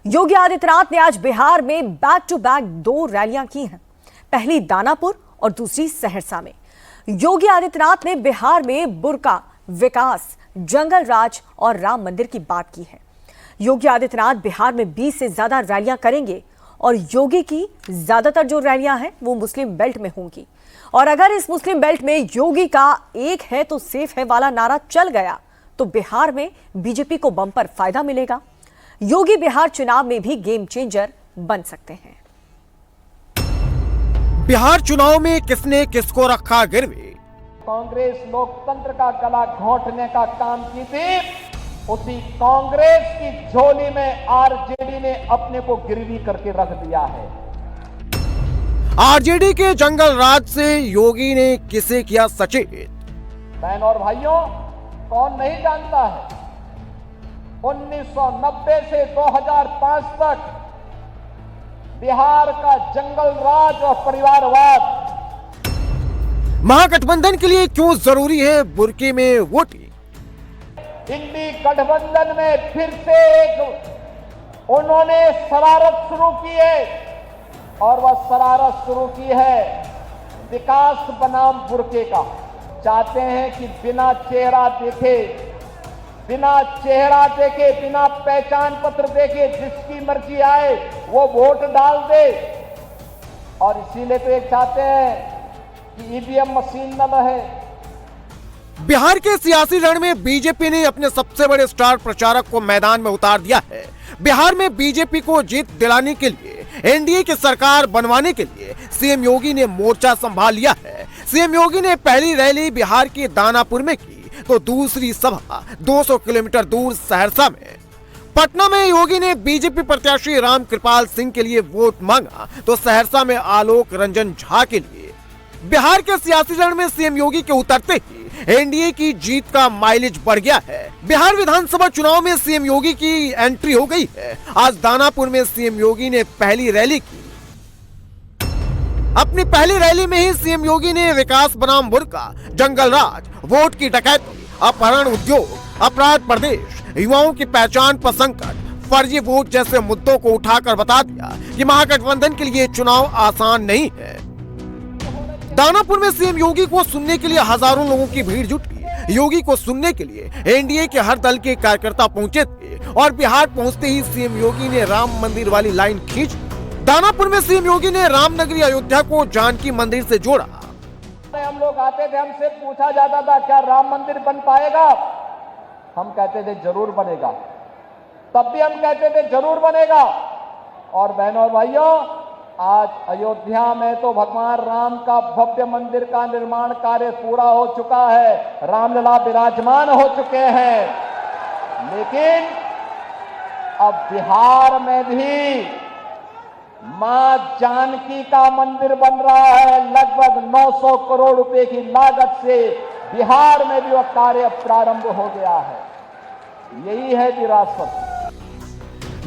योगी आदित्यनाथ ने आज बिहार में बैक टू बैक 2 रैलियां की हैं। पहली दानापुर और दूसरी सहरसा में। योगी आदित्यनाथ ने बिहार में बुरका, विकास, जंगल राज और राम मंदिर की बात की है। योगी आदित्यनाथ बिहार में 20 से ज्यादा रैलियां करेंगे और योगी की ज्यादातर जो रैलियां हैं वो मुस्लिम बेल्ट में होंगी। और अगर इस मुस्लिम बेल्ट में योगी का एक है तो सेफ है वाला नारा चल गया तो बिहार में बीजेपी को बम्पर फायदा मिलेगा। योगी बिहार चुनाव में भी गेम चेंजर बन सकते हैं। बिहार चुनाव में किसने किसको रखा गिरवे? कांग्रेस लोकतंत्र का गला घोंटने का काम की थी, उसी कांग्रेस की झोली में आरजेडी ने अपने को गिरवी करके रख दिया है। आरजेडी के जंगल राज से योगी ने किसे किया सचेत? बहन और भाइयों, कौन नहीं जानता है 1990 से 2005 तक बिहार का जंगल राज और परिवारवाद। महागठबंधन के लिए क्यों जरूरी है बुरके में वोटिंग? इंडी गठबंधन में फिर से एक उन्होंने शरारत शुरू की है और वह शरारत शुरू की है विकास बनाम बुरके का। चाहते हैं कि बिना चेहरा देखे, बिना पहचान पत्र देखे जिसकी मर्जी आए वो वोट डाल दे। और इसीलिए तो एक चाहते हैं कि ईवीएम मशीन न रहे। बिहार के सियासी रण में बीजेपी ने अपने सबसे बड़े स्टार प्रचारक को मैदान में उतार दिया है। बिहार में बीजेपी को जीत दिलाने के लिए, एनडीए की सरकार बनवाने के लिए सीएम योगी ने मोर्चा संभाल लिया है। सीएम योगी ने पहली रैली बिहार के दानापुर में की तो दूसरी सभा 200 किलोमीटर दूर सहरसा में। पटना में योगी ने बीजेपी प्रत्याशी राम कृपाल सिंह के लिए वोट मांगा तो सहरसा में आलोक रंजन झा के लिए। बिहार के सियासी रण में सीएम योगी के उतरते ही एनडीए की जीत का माइलेज बढ़ गया है। बिहार विधानसभा चुनाव में सीएम योगी की एंट्री हो गई है। आज दानापुर में सीएम योगी ने पहली रैली की। अपनी पहली रैली में ही सीएम योगी ने विकास बनाम बुरका, जंगल राज, वोट की डकैती, अपहरण, उद्योग, अपराध प्रदेश, युवाओं की पहचान पर संकट, फर्जी वोट जैसे मुद्दों को उठाकर बता दिया कि महागठबंधन के लिए चुनाव आसान नहीं है। दानापुर में सीएम योगी को सुनने के लिए हजारों लोगों की भीड़ जुटी। योगी को सुनने के लिए एनडीए के हर दल के कार्यकर्ता पहुंचे थे और बिहार पहुंचते ही सीएम योगी ने राम मंदिर वाली लाइन खींच। दानापुर में सीएम योगी ने रामनगरी अयोध्या को जानकी मंदिर से जोड़ा। हम लोग आते थे, हमसे पूछा जाता था क्या राम मंदिर बन पाएगा? हम कहते थे जरूर बनेगा। तब भी हम कहते थे जरूर बनेगा। और बहनों और भाइयों, आज अयोध्या में तो भगवान राम का भव्य मंदिर का निर्माण कार्य पूरा हो चुका है, रामलला विराजमान हो चुके हैं। लेकिन अब बिहार में भी मां जानकी का मंदिर बन रहा है। लगभग 900 करोड़ रुपए की लागत से बिहार में भी वह कार्य प्रारंभ हो गया है। यही है विरासत।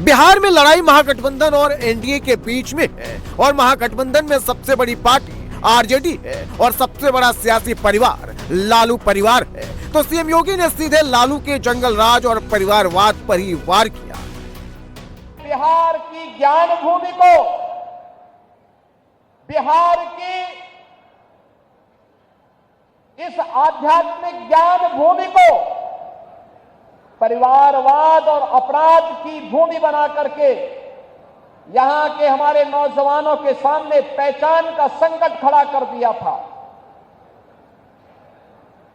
बिहार में लड़ाई महागठबंधन और एनडीए के बीच में है और महागठबंधन में सबसे बड़ी पार्टी आरजेडी है और सबसे बड़ा सियासी परिवार लालू परिवार है। तो सीएम योगी ने सीधे लालू के जंगल राज और परिवारवाद पर ही वार किया। बिहार की ज्ञान भूमि को, बिहार की इस आध्यात्मिक ज्ञान भूमि को परिवारवाद और अपराध की भूमि बना करके यहां के हमारे नौजवानों के सामने पहचान का संकट खड़ा कर दिया था।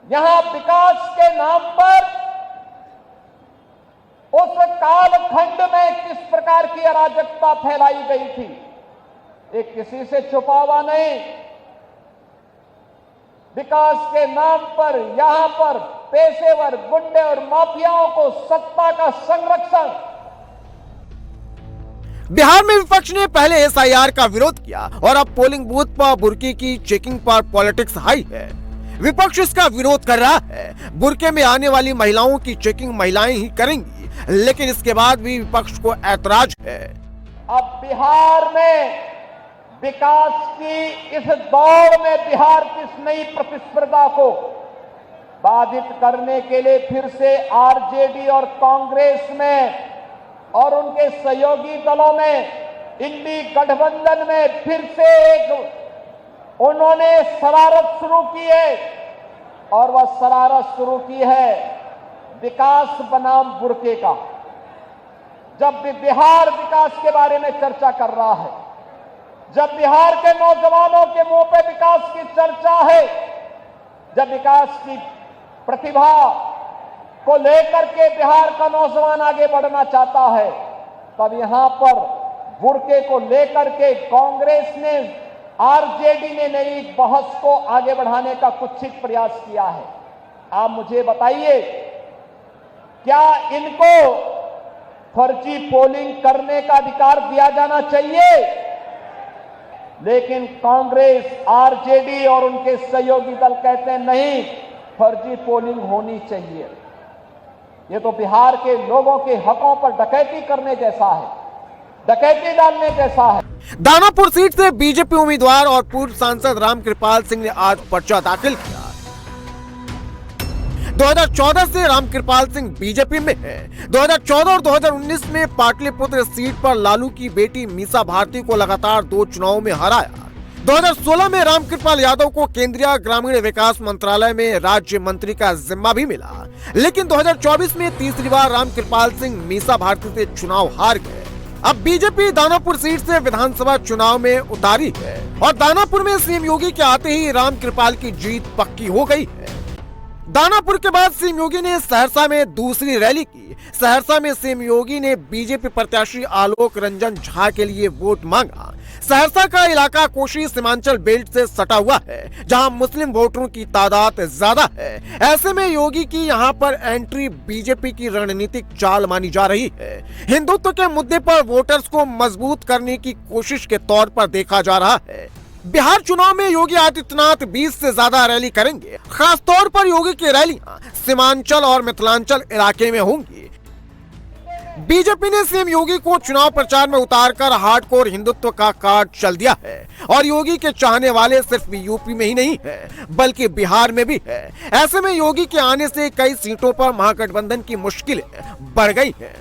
यहां विकास के नाम पर उस कालखंड में किस प्रकार की अराजकता फैलाई गई थी, एक किसी से छुपा हुआ नहीं। विकास के नाम पर यहां पर पेशेवर गुंडे और माफियाओं को सत्ता का संरक्षण। बिहार में विपक्ष ने पहले एसआईआर का विरोध किया और अब पोलिंग बूथ पर बुरके की चेकिंग पर पॉलिटिक्स हाई है। विपक्ष इसका विरोध कर रहा है। बुरके में आने वाली महिलाओं की चेकिंग महिलाएं ही करेंगी, लेकिन इसके बाद भी विपक्ष को ऐतराज है। अब बिहार में विकास की इस दौड़ में बिहार की इस नई प्रतिस्पर्धा को बाधित करने के लिए फिर से आरजेडी और कांग्रेस में और उनके सहयोगी दलों में इंडी गठबंधन में फिर से एक उन्होंने शरारत शुरू की है, और वह शरारत शुरू की है विकास बनाम बुरके का। जब भी बिहार विकास के बारे में चर्चा कर रहा है, जब बिहार के नौजवानों के मुंह पे विकास की चर्चा है, जब विकास की प्रतिभा को लेकर के बिहार का नौजवान आगे बढ़ना चाहता है, तब यहां पर बुरके को लेकर के कांग्रेस ने, आरजेडी ने नई बहस को आगे बढ़ाने का कुत्सित प्रयास किया है। आप मुझे बताइए, क्या इनको फर्जी पोलिंग करने का अधिकार दिया जाना चाहिए? लेकिन कांग्रेस, आरजेडी और उनके सहयोगी दल कहते हैं नहीं, फर्जी पोलिंग होनी चाहिए। ये तो बिहार के लोगों के हकों पर डकैती करने जैसा है, डकैती डालने जैसा है। दानापुर सीट से बीजेपी उम्मीदवार और पूर्व सांसद रामकृपाल सिंह ने आज पर्चा दाखिल किया। 2014 से रामकृपाल सिंह बीजेपी में है। 2014 और 2019 में पाटलिपुत्र सीट पर लालू की बेटी मीसा भारती को लगातार 2 चुनावों में हराया। 2016 में रामकृपाल यादव को केंद्रीय ग्रामीण विकास मंत्रालय में राज्य मंत्री का जिम्मा भी मिला, लेकिन 2024 में तीसरी बार रामकृपाल सिंह मीसा भारती से चुनाव हार गए। अब बीजेपी दानापुर सीट से विधानसभा चुनाव में उतारी है और दानापुर में सीएम योगी के आते ही रामकृपाल की जीत पक्की हो गई है। दानापुर के बाद सीएम योगी ने सहरसा में दूसरी रैली की। सहरसा में सीएम योगी ने बीजेपी प्रत्याशी आलोक रंजन झा के लिए वोट मांगा। सहरसा का इलाका कोशी सीमांचल बेल्ट से सटा हुआ है, जहां मुस्लिम वोटरों की तादाद ज्यादा है। ऐसे में योगी की यहां पर एंट्री बीजेपी की रणनीतिक चाल मानी जा रही है। हिंदुत्व के मुद्दे पर वोटर्स को मजबूत करने की कोशिश के तौर पर देखा जा रहा है। बिहार चुनाव में योगी आदित्यनाथ 20 से ज्यादा रैली करेंगे। खास तौर पर योगी की रैलियां सीमांचल और मिथिलांचल इलाके में होंगी। बीजेपी ने सीएम योगी को चुनाव प्रचार में उतारकर हार्डकोर हिंदुत्व का कार्ड चल दिया है और योगी के चाहने वाले सिर्फ यूपी में ही नहीं है, बल्कि बिहार में भी है। ऐसे में योगी के आने से कई सीटों पर महागठबंधन की मुश्किलें बढ़ गई है।